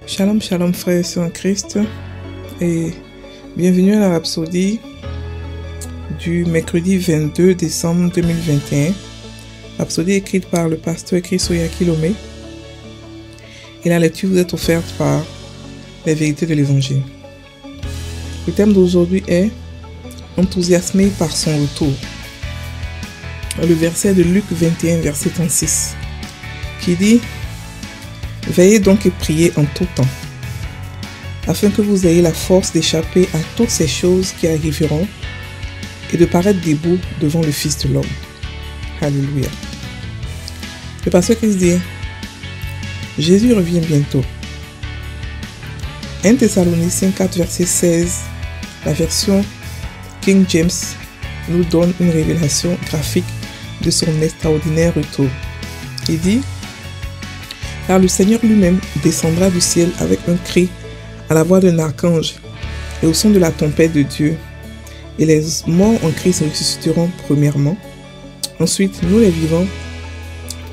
Shalom, shalom frères et sœurs en Christ et bienvenue à la Rhapsodie du mercredi 22 décembre 2021. Rhapsodie écrite par le pasteur Chrisoya Kilomé et la lecture vous est offerte par les vérités de l'évangile. Le thème d'aujourd'hui est enthousiasmé par son retour. Le verset de Luc 21 verset 36 qui dit: Veillez donc et priez en tout temps, afin que vous ayez la force d'échapper à toutes ces choses qui arriveront et de paraître debout devant le Fils de l'homme. Alléluia. Le pasteur Christ dit: Jésus revient bientôt. 1 Thessaloniciens 4 verset 16, la version King James nous donne une révélation graphique de son extraordinaire retour. Il dit: Car le Seigneur lui-même descendra du ciel avec un cri, à la voix d'un archange, et au son de la trompette de Dieu. Et les morts en Christ ressusciteront premièrement. Ensuite, nous les vivants,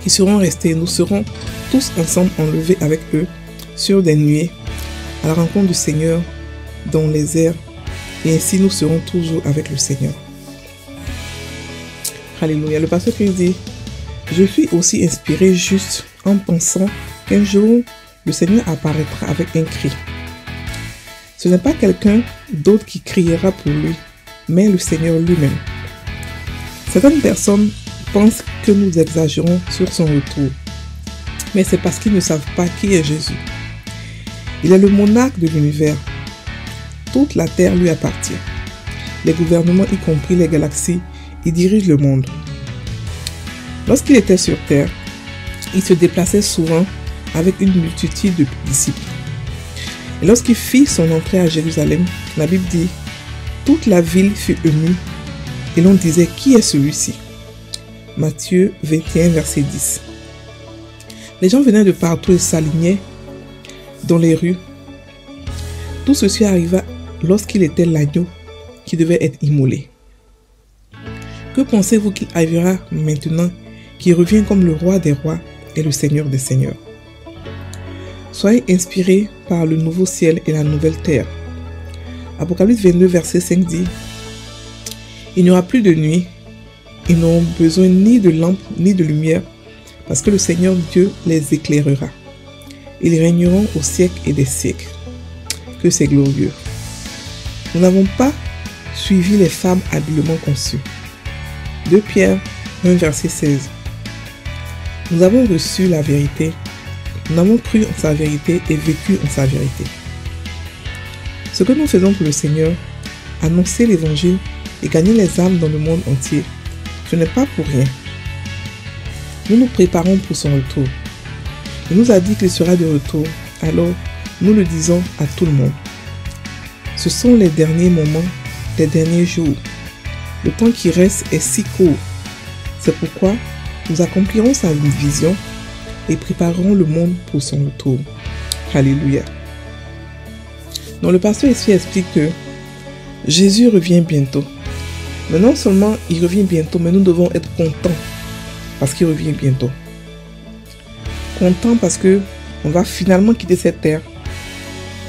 qui serons restés, nous serons tous ensemble enlevés avec eux sur des nuées, à la rencontre du Seigneur dans les airs, et ainsi nous serons toujours avec le Seigneur. Alléluia. Le pasteur Christ dit: Je suis aussi inspiré juste en pensant qu'un jour, le Seigneur apparaîtra avec un cri. Ce n'est pas quelqu'un d'autre qui criera pour lui, mais le Seigneur lui-même. Certaines personnes pensent que nous exagérons sur son retour, mais c'est parce qu'ils ne savent pas qui est Jésus. Il est le monarque de l'univers. Toute la terre lui appartient. Les gouvernements, y compris les galaxies, y dirigent le monde. Lorsqu'il était sur terre, il se déplaçait souvent avec une multitude de disciples. Et lorsqu'il fit son entrée à Jérusalem, la Bible dit: toute la ville fut émue et l'on disait: qui est celui-ci? Matthieu 21 verset 10. Les gens venaient de partout et s'alignaient dans les rues. Tout ceci arriva lorsqu'il était l'agneau qui devait être immolé. Que pensez-vous qu'il arrivera maintenant, qui revient comme le roi des rois et le Seigneur des seigneurs? Soyez inspirés par le nouveau ciel et la nouvelle terre. Apocalypse 22 verset 5 dit: Il n'y aura plus de nuit, ils n'auront besoin ni de lampe ni de lumière, parce que le Seigneur Dieu les éclairera. Ils régneront au siècle et des siècles. Que c'est glorieux. Nous n'avons pas suivi les femmes habilement conçues. 2 Pierre 1 verset 16. Nous avons reçu la vérité, nous avons cru en sa vérité et vécu en sa vérité. Ce que nous faisons pour le Seigneur, annoncer l'évangile et gagner les âmes dans le monde entier, ce n'est pas pour rien. Nous nous préparons pour son retour. Il nous a dit qu'il sera de retour, alors nous le disons à tout le monde. Ce sont les derniers moments, les derniers jours. Le temps qui reste est si court. C'est pourquoi nous accomplirons sa vision et préparerons le monde pour son retour. Alléluia. Donc le pasteur ici explique que Jésus revient bientôt. Mais non seulement il revient bientôt, mais nous devons être contents parce qu'il revient bientôt. Contents parce que on va finalement quitter cette terre.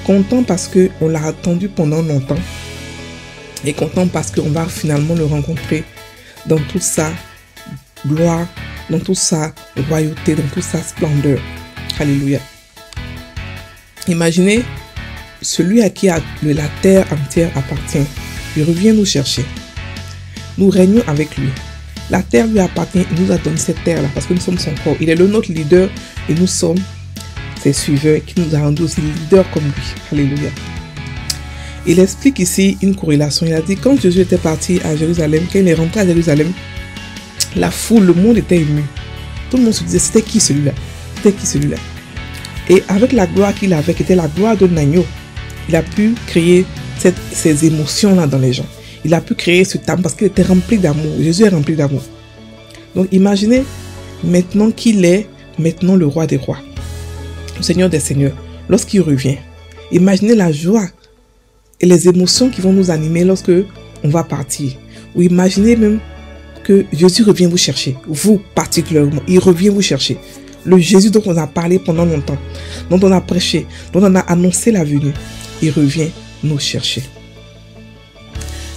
Contents parce qu'on l'a attendu pendant longtemps. Et content parce qu'on va finalement le rencontrer dans toute sa gloire, dans toute sa royauté, dans toute sa splendeur. Alléluia. Imaginez celui à qui la terre entière appartient. Il revient nous chercher. Nous régnons avec lui. La terre lui appartient. Il nous a donné cette terre-là parce que nous sommes son corps. Il est notre leader et nous sommes ses suiveurs qui nous a rendu aussi leaders comme lui. Alléluia. Il explique ici une corrélation. Il a dit quand Jésus était parti à Jérusalem, quand il est rentré à Jérusalem, la foule, le monde était ému. Tout le monde se disait: c'était qui celui-là? C'était qui celui-là? Et avec la gloire qu'il avait, qui était la gloire d'un agneau, il a pu créer ces émotions-là dans les gens. Il a pu créer ce temps parce qu'il était rempli d'amour. Jésus est rempli d'amour. Donc imaginez maintenant qu'il est maintenant le roi des rois, le Seigneur des seigneurs, lorsqu'il revient. Imaginez la joie et les émotions qui vont nous animer lorsque on va partir. Ou imaginez même que Jésus revient vous chercher, vous particulièrement, il revient vous chercher. le Jésus dont on a parlé pendant longtemps, dont on a prêché, dont on a annoncé la venue, il revient nous chercher.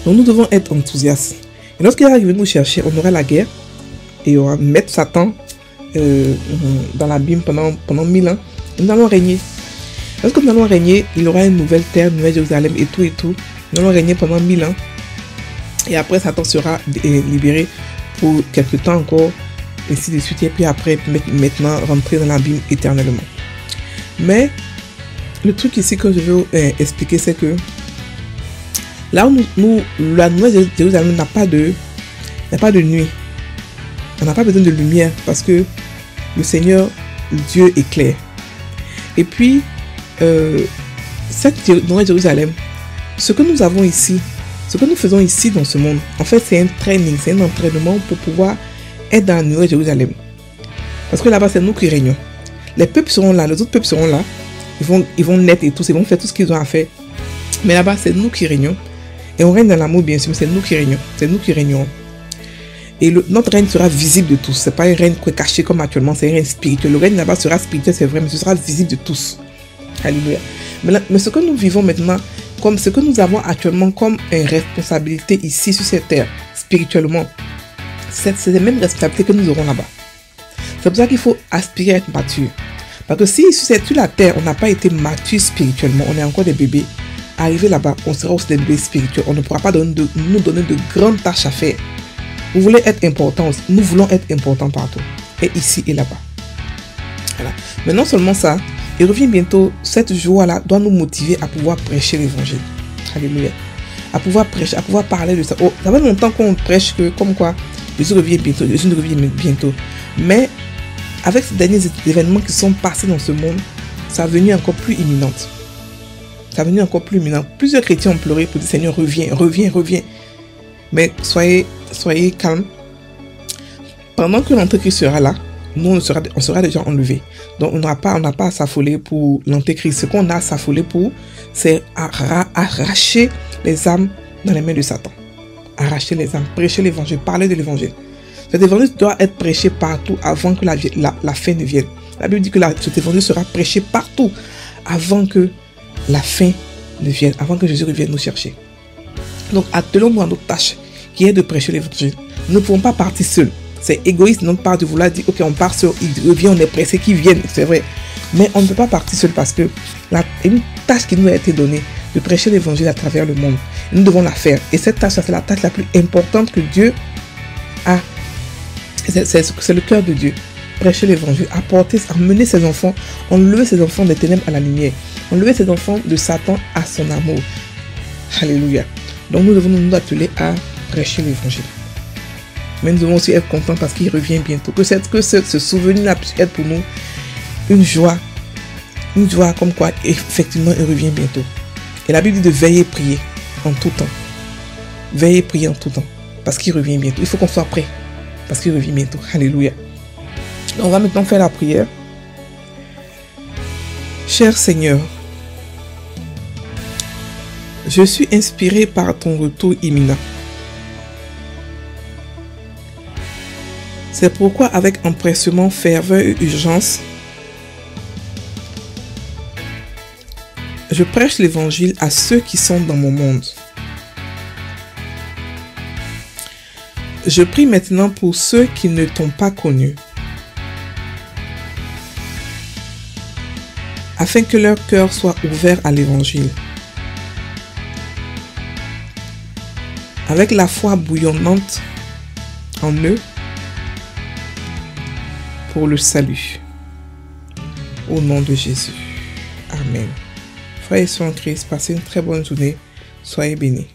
Donc nous devons être enthousiastes. Et lorsqu'il arrive nous chercher, on aura la guerre et on va mettre Satan dans l'abîme pendant 1000 ans. Nous allons régner. Lorsque nous allons régner, il y aura une nouvelle terre, une nouvelle Jérusalem et tout et tout. Nous allons régner pendant 1000 ans. Et après, Satan sera libéré pour quelque temps encore, ainsi de suite. Et puis après, maintenant, rentrer dans l'abîme éternellement. Mais, le truc ici que je veux expliquer, c'est que là où la nouvelle Jérusalem n'a pas de nuit. On n'a pas besoin de lumière parce que le Seigneur, Dieu est clair. Et puis, cette nouvelle Jérusalem, ce que nous avons ici, ce que nous faisons ici dans ce monde, en fait, c'est un training, c'est un entraînement pour pouvoir être dans la nouvelle Jérusalem. Parce que là-bas, c'est nous qui régnons. Les peuples seront là, les autres peuples seront là. Ils vont naître et tout, ils vont faire tout ce qu'ils ont à faire. Mais là-bas, c'est nous qui régnons. Et on règne dans l'amour, bien sûr, mais c'est nous qui régnons. C'est nous qui régnons. Et notre règne sera visible de tous. Ce n'est pas un règne caché comme actuellement, c'est un règne spirituel. Le règne là-bas sera spirituel, c'est vrai, mais ce sera visible de tous. Alléluia. Mais ce que nous vivons maintenant, comme ce que nous avons actuellement comme une responsabilité ici sur cette terre, spirituellement, c'est la même responsabilité que nous aurons là-bas. C'est pour ça qu'il faut aspirer à être mature. Parce que si sur la terre, on n'a pas été mature spirituellement, on est encore des bébés, arriver là-bas, on sera aussi des bébés spirituels. On ne pourra pas nous donner de grandes tâches à faire. Vous voulez être important, nous voulons être importants partout. Et ici et là-bas. Voilà. Mais non seulement ça, il revient bientôt, cette joie-là doit nous motiver à pouvoir prêcher l'évangile. Alléluia. À pouvoir prêcher, à pouvoir parler de ça. Oh, ça fait longtemps qu'on prêche que, comme quoi, Jésus revient bientôt, Jésus revient bientôt. Mais, avec ces derniers événements qui sont passés dans ce monde, sa venue est encore plus imminente. Sa venue est encore plus imminente. Plusieurs chrétiens ont pleuré pour dire, Seigneur, reviens, reviens, reviens. Mais soyez calmes. Pendant que l'Antéchrist sera là, nous, on sera déjà enlevés. Donc, on n'a pas à s'affoler pour l'Antéchrist. Ce qu'on a à s'affoler pour, c'est arracher les âmes dans les mains de Satan. Arracher les âmes, prêcher l'évangile, parler de l'évangile. Cet évangile doit être prêché partout avant que la fin ne vienne. La Bible dit que cet évangile sera prêché partout avant que la fin ne vienne, avant que Jésus revienne nous chercher. Donc, attelons-nous à notre tâche, qui est de prêcher l'évangile. Nous ne pouvons pas partir seuls. C'est égoïste de notre part de vouloir dire, ok, on part seul, il revient, on est pressé qu'il vienne, c'est vrai. Mais on ne peut pas partir seul parce que une tâche qui nous a été donnée, de prêcher l'évangile à travers le monde, nous devons la faire. Et cette tâche, c'est la tâche la plus importante que Dieu a. C'est le cœur de Dieu. Prêcher l'évangile, emmener ses enfants, enlever ses enfants des ténèbres à la lumière, enlever ses enfants de Satan à son amour. Alléluia. Donc nous devons nous atteler à prêcher l'évangile. Mais nous devons aussi être contents parce qu'il revient bientôt. Que ce souvenir-là puisse être pour nous une joie comme quoi effectivement il revient bientôt. Et la Bible dit de veiller et prier en tout temps. Veiller et prier en tout temps parce qu'il revient bientôt. Il faut qu'on soit prêt parce qu'il revient bientôt. Alléluia. On va maintenant faire la prière. Cher Seigneur, je suis inspiré par ton retour imminent. C'est pourquoi, avec empressement, ferveur et urgence, je prêche l'évangile à ceux qui sont dans mon monde. Je prie maintenant pour ceux qui ne t'ont pas connu, afin que leur cœur soit ouvert à l'évangile. Avec la foi bouillonnante en eux, pour le salut. Au nom de Jésus. Amen. Frères et sœurs en Christ, passez une très bonne journée. Soyez bénis.